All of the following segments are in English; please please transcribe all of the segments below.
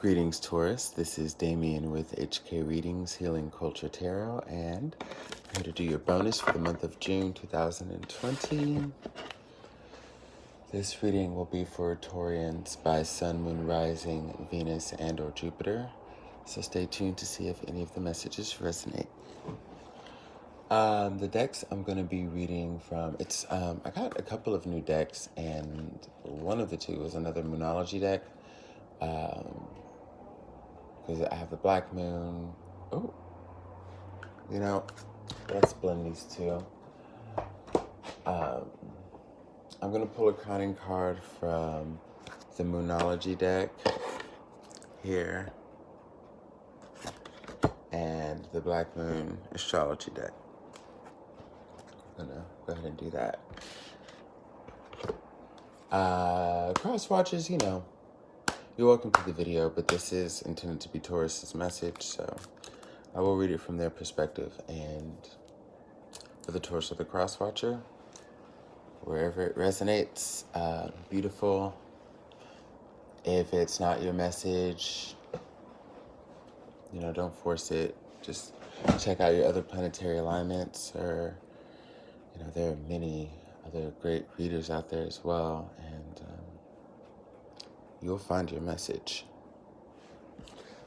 Greetings, Taurus. This is Damien with HK Readings, Healing Culture Tarot, and I'm here to do your bonus for the month of June 2020. This reading will be for Taurians by Sun, Moon, Rising, Venus, and or Jupiter. So stay tuned to see if any of the messages resonate. The decks I'm going to be reading from, I got a couple of new decks, and one of the two is another Moonology deck. Because I have the Black Moon. Oh, let's blend these two. I'm going to pull a crowning card from the Moonology deck here and the Black Moon Astrology deck. I'm going to go ahead and do that. Cross watchers, you're welcome to the video, but this is intended to be Taurus's message, so I will read it from their perspective. And for the Taurus or the cross watcher, wherever it resonates, beautiful. If it's not your message, don't force it. Just check out your other planetary alignments, or there are many other great readers out there as well, and you'll find your message.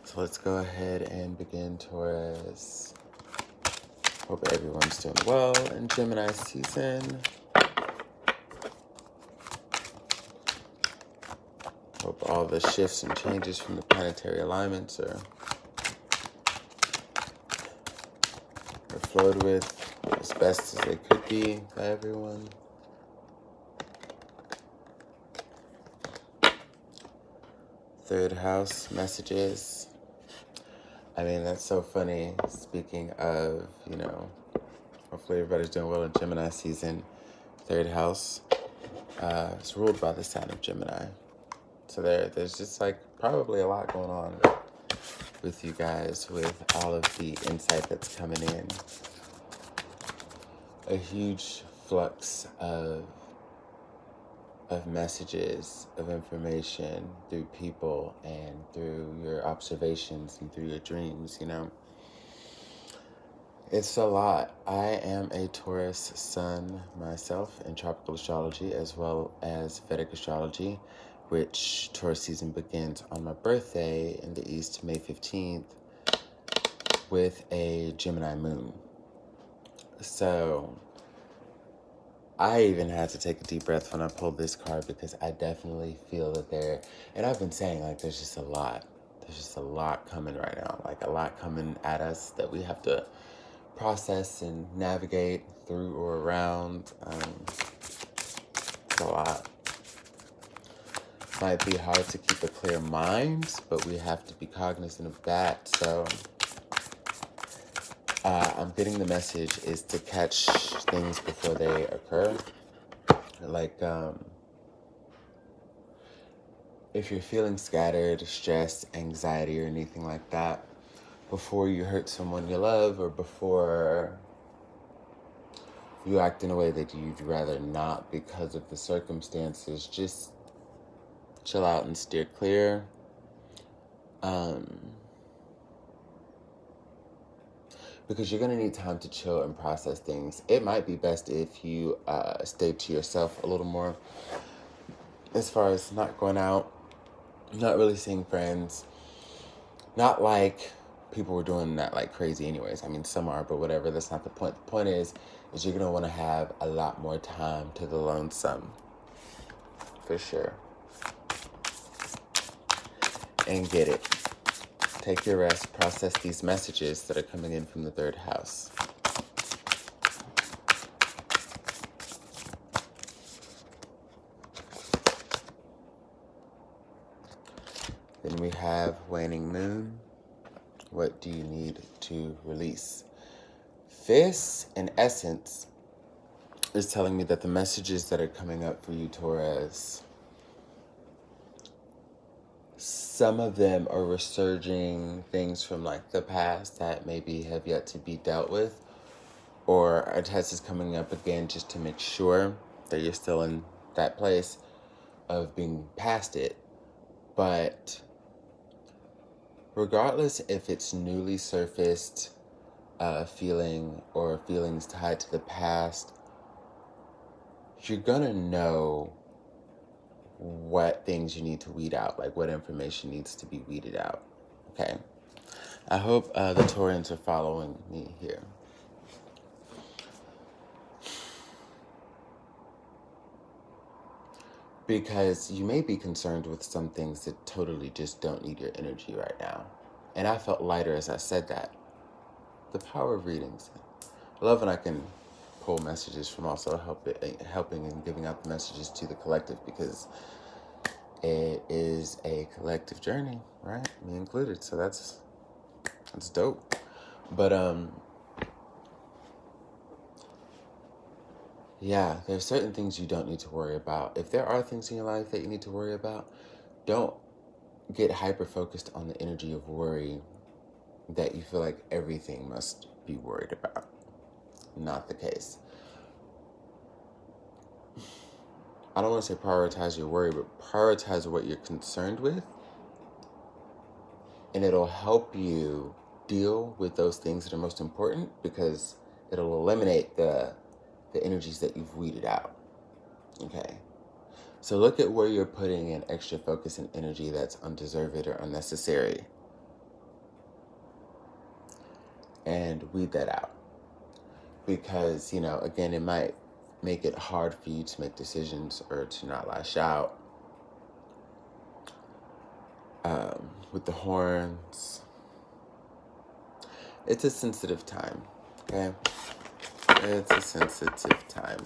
So let's go ahead and begin, Taurus. Hope everyone's doing well in Gemini season. Hope all the shifts and changes from the planetary alignments are flowed with as best as they could be by everyone. Third house messages. I mean, that's so funny. Speaking of, hopefully everybody's doing well in Gemini season. Third house is ruled by the sign of Gemini. So there's just probably a lot going on with you guys with all of the insight that's coming in. A huge flux of messages, of information through people and through your observations and through your dreams, It's a lot. I am a Taurus sun myself in tropical astrology as well as Vedic astrology, which Taurus season begins on my birthday in the East, May 15th, with a Gemini moon. So I even had to take a deep breath when I pulled this card, because I definitely feel that and I've been saying, there's just a lot. There's just a lot coming right now, a lot coming at us that we have to process and navigate through or around. It's a lot. Might be hard to keep a clear mind, but we have to be cognizant of that. So I'm getting the message is to catch things before they occur. If you're feeling scattered, stressed, anxiety, or anything like that, before you hurt someone you love, or before you act in a way that you'd rather not because of the circumstances, just chill out and steer clear. Because you're going to need time to chill and process things. It might be best if you stay to yourself a little more, as far as not going out, not really seeing friends. Not like people were doing that crazy anyways. I mean, some are, but whatever, that's not the point. The point is you're going to want to have a lot more time to the lonesome, for sure. And get it. Take your rest, process these messages that are coming in from the third house. Then we have waning moon. What do you need to release? This, in essence, is telling me that the messages that are coming up for you, Taurus, some of them are resurging things from the past that maybe have yet to be dealt with, or a test is coming up again just to make sure that you're still in that place of being past it. But regardless if it's newly surfaced feeling or feelings tied to the past, you're gonna know what things you need to weed out, like what information needs to be weeded out. Okay? I hope the Taurians are following me here. Because you may be concerned with some things that totally just don't need your energy right now. And I felt lighter as I said that. The power of readings. I love when I can pull messages from also helping and giving out the messages to the collective, because it is a collective journey, right? Me included. So that's dope. But yeah, there's certain things you don't need to worry about. If there are things in your life that you need to worry about, don't get hyper focused on the energy of worry that you feel like everything must be worried about. Not the case. I don't want to say prioritize your worry, but prioritize what you're concerned with, and it'll help you deal with those things that are most important, because it'll eliminate the energies that you've weeded out. Okay? So look at where you're putting in extra focus and energy that's undeserved or unnecessary, and weed that out. Because, again, it might make it hard for you to make decisions or to not lash out. With the horns, it's a sensitive time, okay? It's a sensitive time.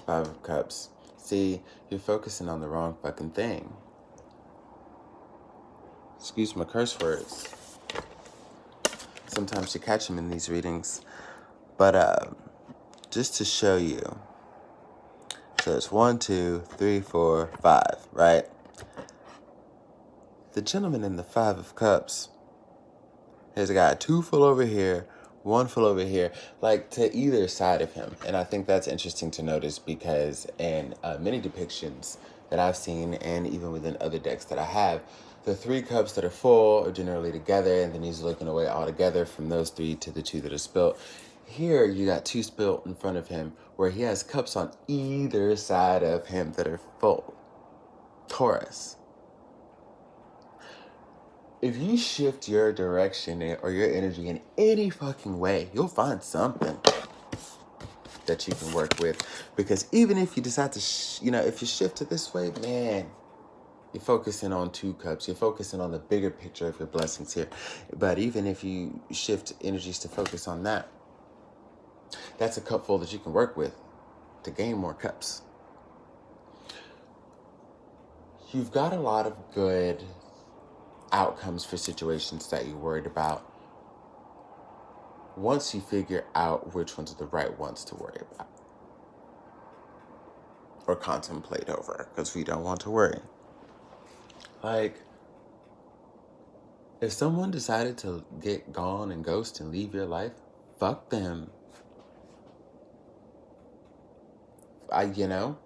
Five of Cups. See, you're focusing on the wrong fucking thing. Excuse my curse words. Sometimes you catch them in these readings. But just to show you. So it's 1, 2, 3, 4, 5, right? The gentleman in the Five of Cups has got 2 full over here, 1 full over here, like to either side of him. And I think that's interesting to notice, because in many depictions that I've seen, and even within other decks that I have, the 3 cups that are full are generally together, and then he's looking away altogether from those 3 to the 2 that are spilt. Here, you got 2 spilt in front of him, where he has cups on either side of him that are full. Taurus. If you shift your direction or your energy in any fucking way, you'll find something that you can work with. Because even if you decide to, if you shift it this way, man, you're focusing on 2 cups. You're focusing on the bigger picture of your blessings here. But even if you shift energies to focus on that, that's a cup full that you can work with to gain more cups. You've got a lot of good outcomes for situations that you're worried about once you figure out which ones are the right ones to worry about or contemplate over, because we don't want to worry. Like, if someone decided to get gone and ghost and leave your life, fuck them. And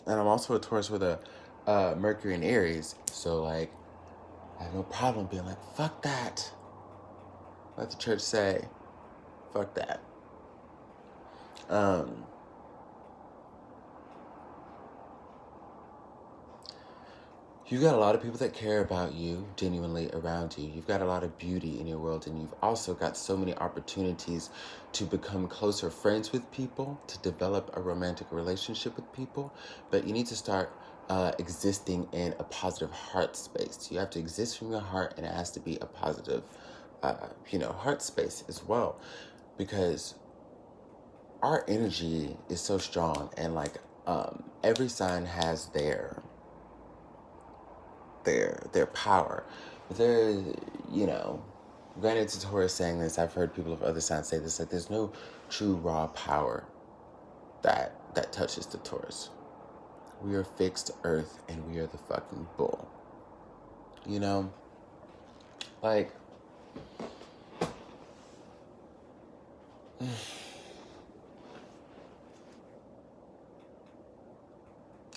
I'm also a Taurus with a Mercury in Aries, so like, I have no problem being like, fuck that. Let the church say, fuck that. You've got a lot of people that care about you genuinely around you. You've got a lot of beauty in your world, and you've also got so many opportunities to become closer friends with people, to develop a romantic relationship with people. But you need to start existing in a positive heart space. You have to exist from your heart, and it has to be a positive, heart space as well. Because our energy is so strong, and like every sign has their power. There, granted to Taurus saying this, I've heard people of other signs say this, like there's no true raw power. that touches the Taurus. We are fixed earth and we are the fucking bull. You know? Like,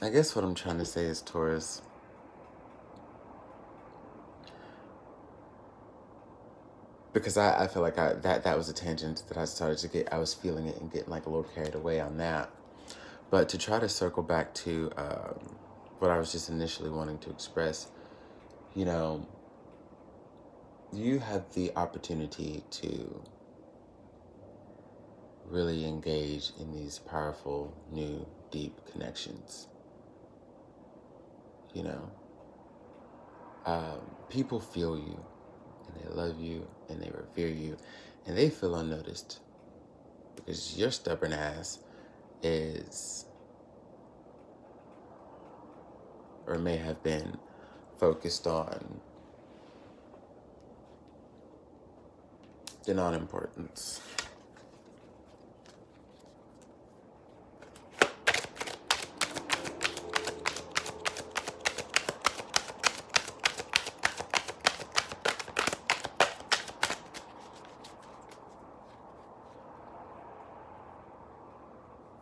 I guess what I'm trying to say is, Taurus, because I feel like that was a tangent that I started to get. I was feeling it and getting like a little carried away on that. But to try to circle back to what I was just initially wanting to express, you know, you have the opportunity to really engage in these powerful, new, deep connections. You know, people feel you, and they love you, and they revere you, and they feel unnoticed because your stubborn ass is, or may have been, focused on the non-importance.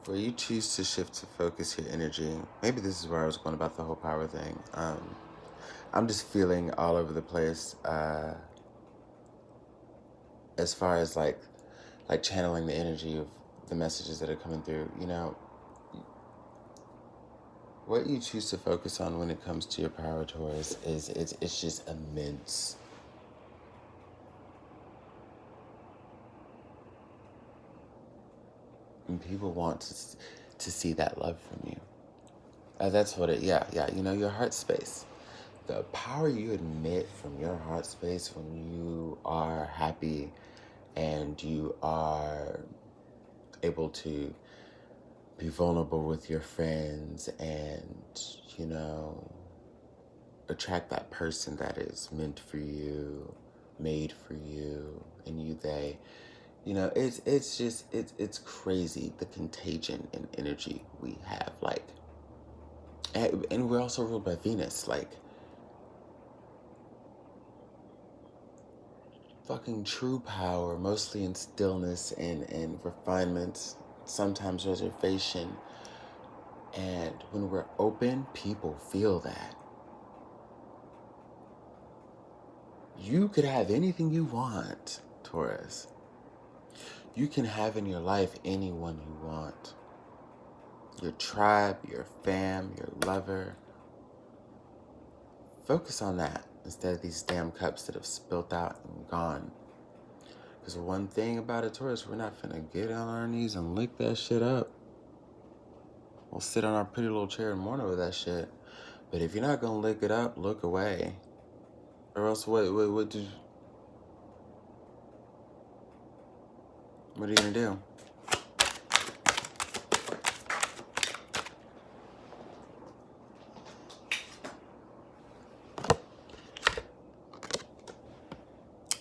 Where you choose to shift to focus your energy, maybe this is where I was going about the whole power thing. I'm just feeling all over the place as far as like channeling the energy of the messages that are coming through. You know, what you choose to focus on when it comes to your power, Taurus, is it's just immense. And people want to see that love from you. That's what it, yeah, you know, your heart space. The power you emit from your heart space when you are happy and you are able to be vulnerable with your friends and, you know, attract that person that is meant for you, made for you, and you, they. You know, it's just, it's crazy, the contagion and energy we have, like, and we're also ruled by Venus, like, fucking true power, mostly in stillness and refinement, sometimes reservation, and when we're open, people feel that. You could have anything you want, Taurus. You can have in your life anyone you want. Your tribe, your fam, your lover. Focus on that instead of these damn cups that have spilt out and gone. Because one thing about a Taurus, we're not finna get on our knees and lick that shit up. We'll sit on our pretty little chair and mourn over that shit. But if you're not gonna lick it up, look away. Or else what are you gonna do?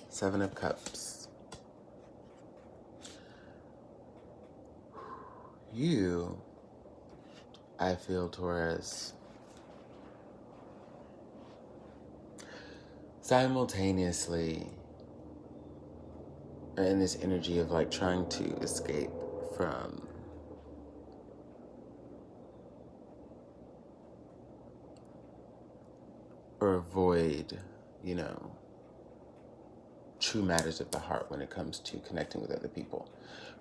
Seven of Cups. You, I feel, Taurus, simultaneously are in this energy of like trying to escape from or avoid, you know, true matters of the heart when it comes to connecting with other people.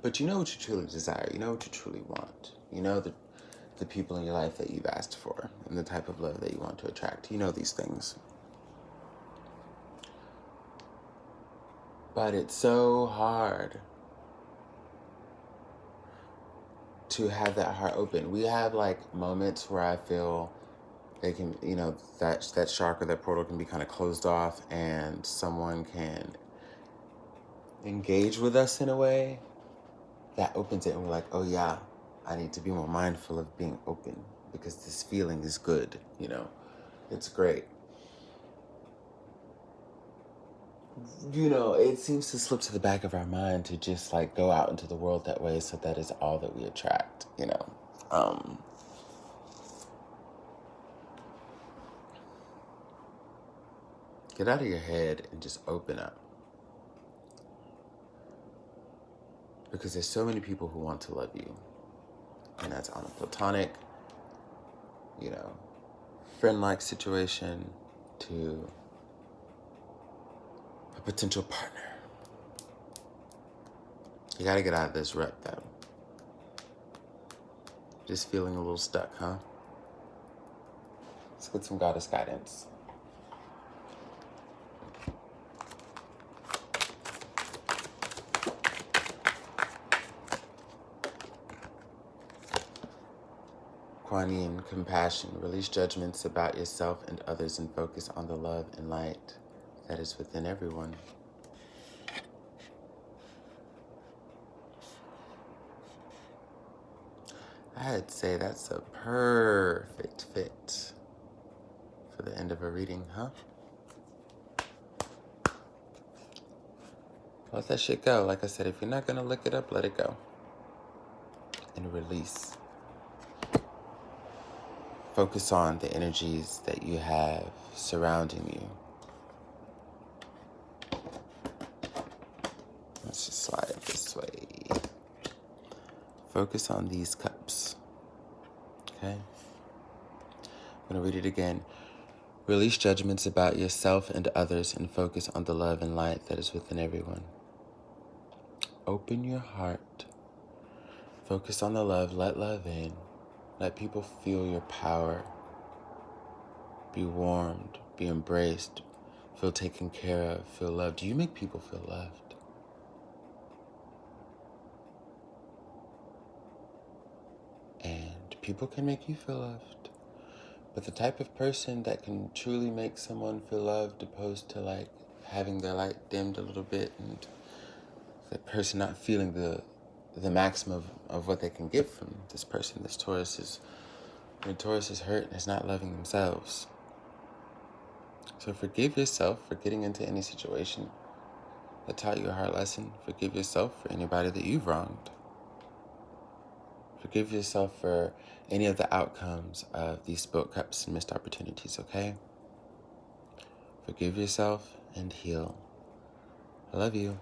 But you know what you truly desire. You know what you truly want. You know the people in your life that you've asked for and the type of love that you want to attract. You know these things. But it's so hard to have that heart open. We have like moments where I feel they can, you know, that chakra, that portal can be kind of closed off and someone can engage with us in a way that opens it and we're like, oh yeah, I need to be more mindful of being open because this feeling is good, you know, it's great. it seems to slip to the back of our mind to just like go out into the world that way, so that is all that we attract, Get out of your head and just open up. Because there's so many people who want to love you. And that's on a platonic, friend-like situation to a potential partner. You gotta get out of this rut, though. Just feeling a little stuck, huh? Let's get some goddess guidance. Kuan Yin, compassion. Release judgments about yourself and others and focus on the love and light that is within everyone. I'd say that's a perfect fit for the end of a reading, huh? Let that shit go. Like I said, if you're not gonna look it up, let it go. And release. Focus on the energies that you have surrounding you. Let's just slide it this way. Focus on these cups. Okay? I'm gonna read it again. Release judgments about yourself and others and focus on the love and light that is within everyone. Open your heart. Focus on the love. Let love in. Let people feel your power. Be warmed. Be embraced. Feel taken care of. Feel loved. You make people feel loved. And people can make you feel loved. But the type of person that can truly make someone feel loved, opposed to like having their light dimmed a little bit and the person not feeling the maximum of what they can get from this person, this Taurus is, when Taurus is hurt and is not loving themselves. So forgive yourself for getting into any situation that taught you a hard lesson. Forgive yourself for anybody that you've wronged. Forgive yourself for any of the outcomes of these spilled cups and missed opportunities, okay? Forgive yourself and heal. I love you.